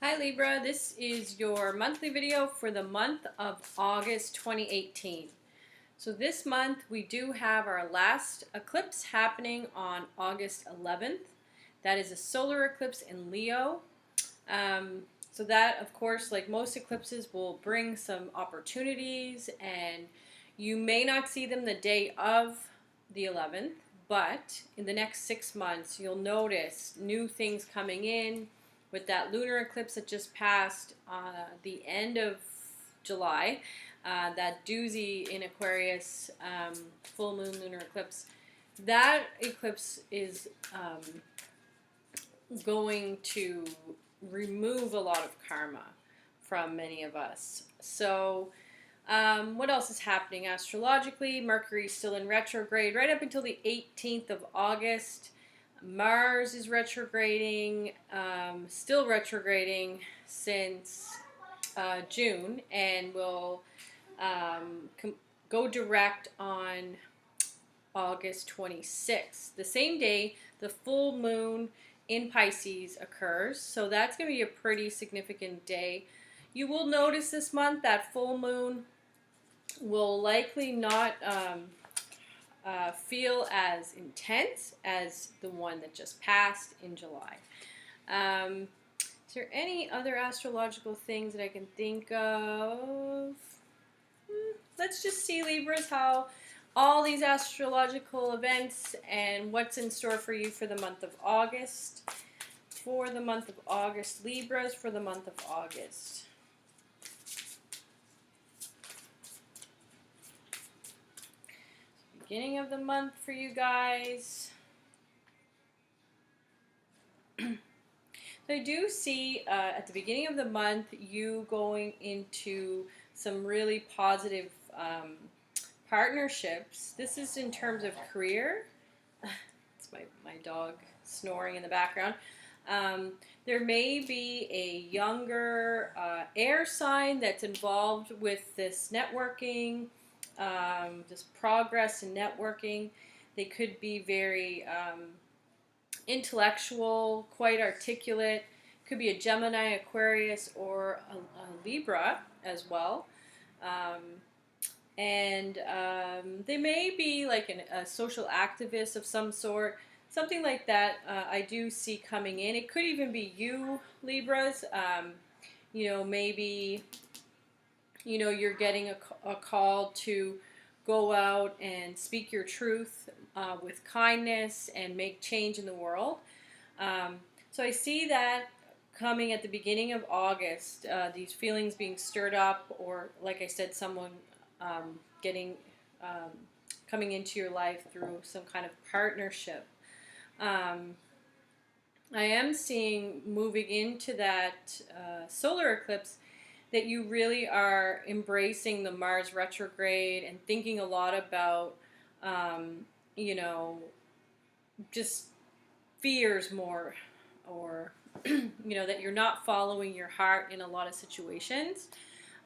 Hi Libra, this is your monthly video for the month of August 2018. So this month we do have our last eclipse happening on August 11th. That is a solar eclipse in Leo. So that, of course, like most eclipses, will bring some opportunities, and you may not see them the day of the 11th, but in the next 6 months you'll notice new things coming in. With that lunar eclipse that just passed the end of July, that doozy in Aquarius, full moon lunar eclipse, that eclipse is going to remove a lot of karma from many of us. So what else is happening astrologically? Mercury's still in retrograde right up until the 18th of August. Mars is retrograding, still retrograding since June, and will go direct on August 26th. The same day the full moon in Pisces occurs, so that's going to be a pretty significant day. You will notice this month that full moon will likely not feel as intense as the one that just passed in July. Is there any other astrological things that I can think of? Let's just see, Libras, how all these astrological events and what's in store for you for the month of August. For the month of August, Libras, for the month of August. Beginning of the month for you guys. So I do see at the beginning of the month you going into some really positive partnerships. This is in terms of career. It's my dog snoring in the background. There may be a younger air sign that's involved with this networking, this progress in networking. They could be very intellectual, quite articulate. Could be a Gemini, Aquarius, or a Libra as well. They may be like a social activist of some sort, something like that. I do see coming in. It could even be you, Libras. Maybe you're getting a call to go out and speak your truth with kindness and make change in the world. So I see that coming at the beginning of August, these feelings being stirred up, or like I said, someone coming into your life through some kind of partnership. I am seeing, moving into that solar eclipse, that you really are embracing the Mars retrograde and thinking a lot about, just fears more, or, that you're not following your heart in a lot of situations,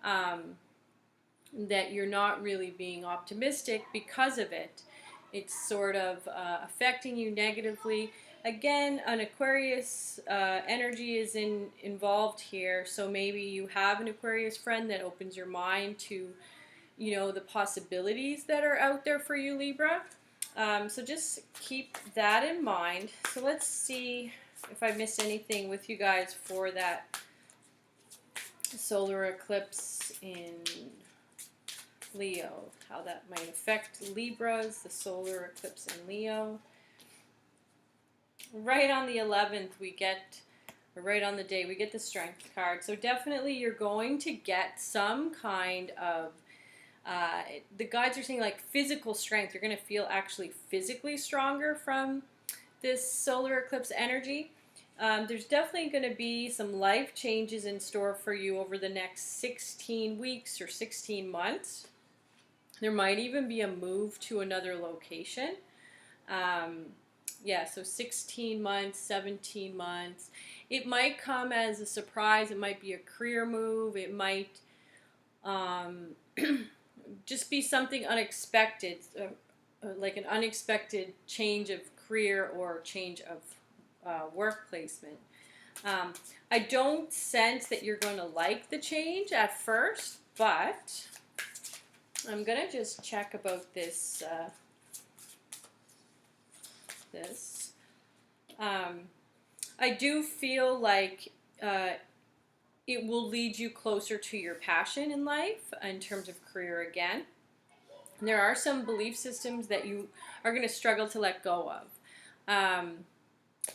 that you're not really being optimistic because of it. It's sort of affecting you negatively. Again, an Aquarius energy is involved here, so maybe you have an Aquarius friend that opens your mind to, the possibilities that are out there for you, Libra. So just keep that in mind. So let's see if I missed anything with you guys for that solar eclipse in Leo, how that might affect Libras, the solar eclipse in Leo. Right on the 11th right on the day, we get the Strength card. So definitely you're going to get some kind of, the guides are saying like physical strength. You're going to feel actually physically stronger from this solar eclipse energy. There's definitely going to be some life changes in store for you over the next 16 weeks or 16 months. There might even be a move to another location. So 16 months, 17 months. It might come as a surprise. It might be a career move. It might just be something unexpected, like an unexpected change of career or change of work placement. I don't sense that you're going to like the change at first, but I'm going to just check about this. I do feel like it will lead you closer to your passion in life in terms of career again. And there are some belief systems that you are going to struggle to let go of.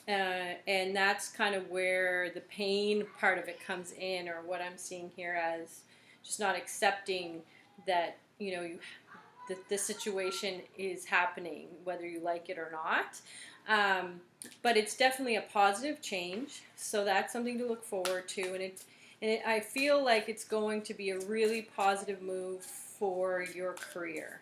And that's kind of where the pain part of it comes in, or what I'm seeing here as just not accepting that, you know, the situation is happening, whether you like it or not. But it's definitely a positive change, so that's something to look forward to. And I feel like it's going to be a really positive move for your career.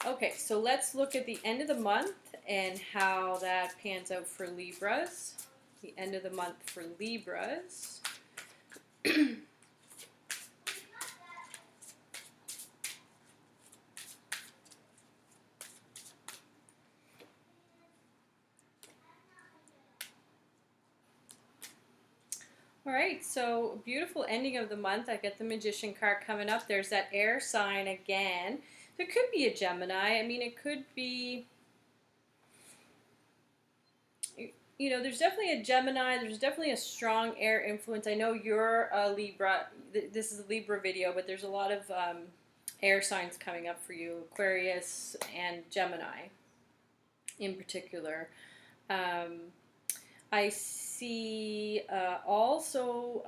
Okay, so let's look at the end of the month and how that pans out for Libras. The end of the month for Libras. All right, so beautiful ending of the month. I get the Magician card coming up. There's that air sign again. There could be a Gemini. I mean, it could be, you know, there's definitely a Gemini. There's definitely a strong air influence. I know you're a Libra. This is a Libra video, but there's a lot of air signs coming up for you. Aquarius and Gemini in particular. I see also,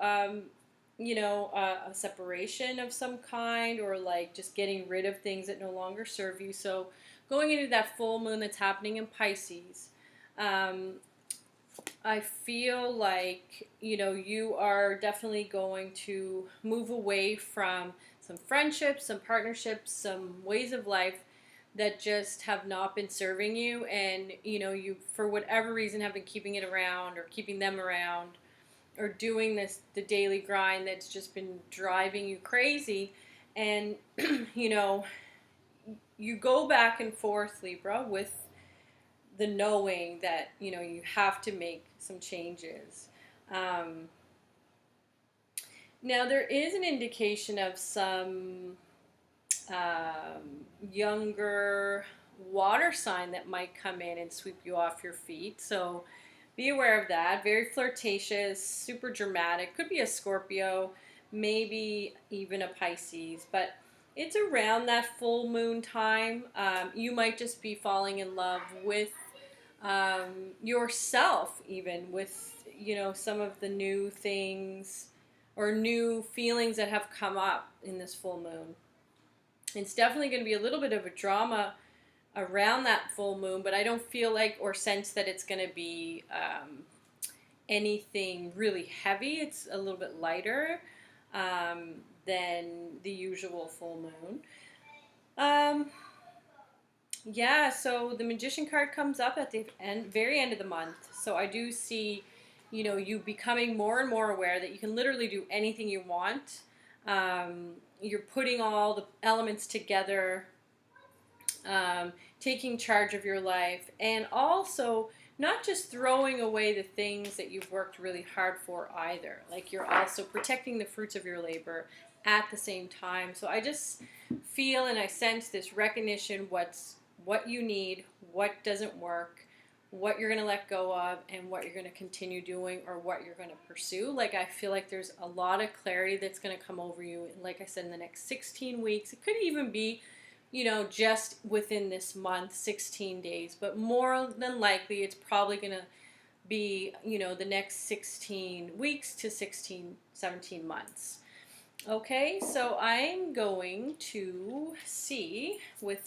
you know, a separation of some kind, or like just getting rid of things that no longer serve you. So going into that full moon that's happening in Pisces, I feel like, you know, you are definitely going to move away from some friendships, some partnerships, some ways of life that just have not been serving you, and you know, you for whatever reason have been keeping it around, or keeping them around, or doing the daily grind that's just been driving you crazy. And you know, you go back and forth, Libra, with the knowing that, you know, you have to make some changes. Now there is an indication of some younger water sign that might come in and sweep you off your feet. So be aware of that. Very flirtatious, super dramatic. Could be a Scorpio, maybe even a Pisces, but it's around that full moon time. You might just be falling in love with yourself, even with, you know, some of the new things or new feelings that have come up in this full moon. It's definitely going to be a little bit of a drama around that full moon, but I don't feel like or sense that it's going to be anything really heavy. It's a little bit lighter than the usual full moon. Yeah, so the Magician card comes up at the very end of the month. So I do see, you know, you becoming more and more aware that you can literally do anything you want. You're putting all the elements together, taking charge of your life, and also not just throwing away the things that you've worked really hard for either. Like, you're also protecting the fruits of your labor at the same time. So I just feel and I sense this recognition, what you need, what doesn't work, what you're going to let go of, and what you're going to continue doing, or what you're going to pursue. Like, I feel like there's a lot of clarity that's going to come over you, like I said, in the next 16 weeks. It could even be, you know, just within this month, 16 days. But more than likely, it's probably going to be, you know, the next 16 weeks to 17 months. Okay, so I'm going to see with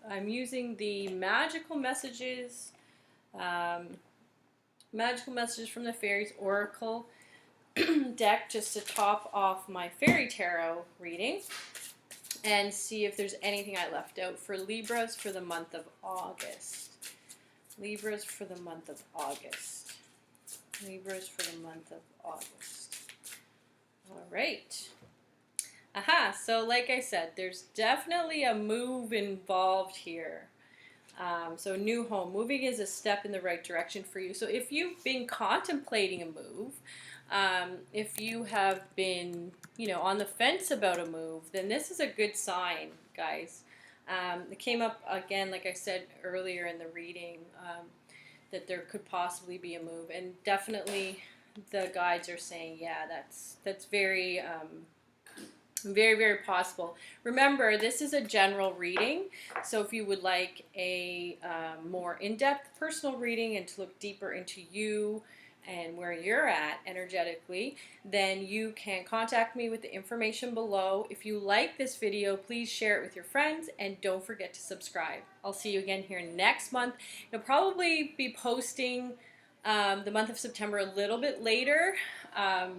I'm using the magical messages from the Fairies Oracle deck just to top off my Fairy Tarot reading, and see if there's anything I left out for Libras for the month of August. Libras for the month of August. Libras for the month of August. All right. Aha, so like I said, there's definitely a move involved here. So new home, moving is a step in the right direction for you. So if you've been contemplating a move, if you have been, on the fence about a move, then this is a good sign, guys. It came up again, like I said earlier in the reading, that there could possibly be a move, and definitely the guides are saying, yeah, that's very very, very possible. Remember, this is a general reading, so if you would like a more in-depth personal reading and to look deeper into you and where you're at energetically, then you can contact me with the information below. If you like this video, please share it with your friends and don't forget to subscribe. I'll see you again here next month. I'll probably be posting the month of September a little bit later. I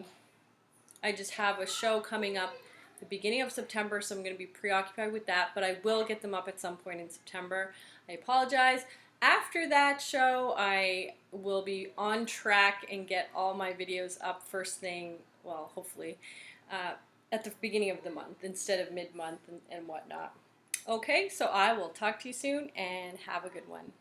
just have a show coming up the beginning of September, so I'm going to be preoccupied with that, but I will get them up at some point in September. I apologize. After that show, I will be on track and get all my videos up first thing, well, hopefully, at the beginning of the month instead of mid-month and whatnot. Okay, so I will talk to you soon and have a good one.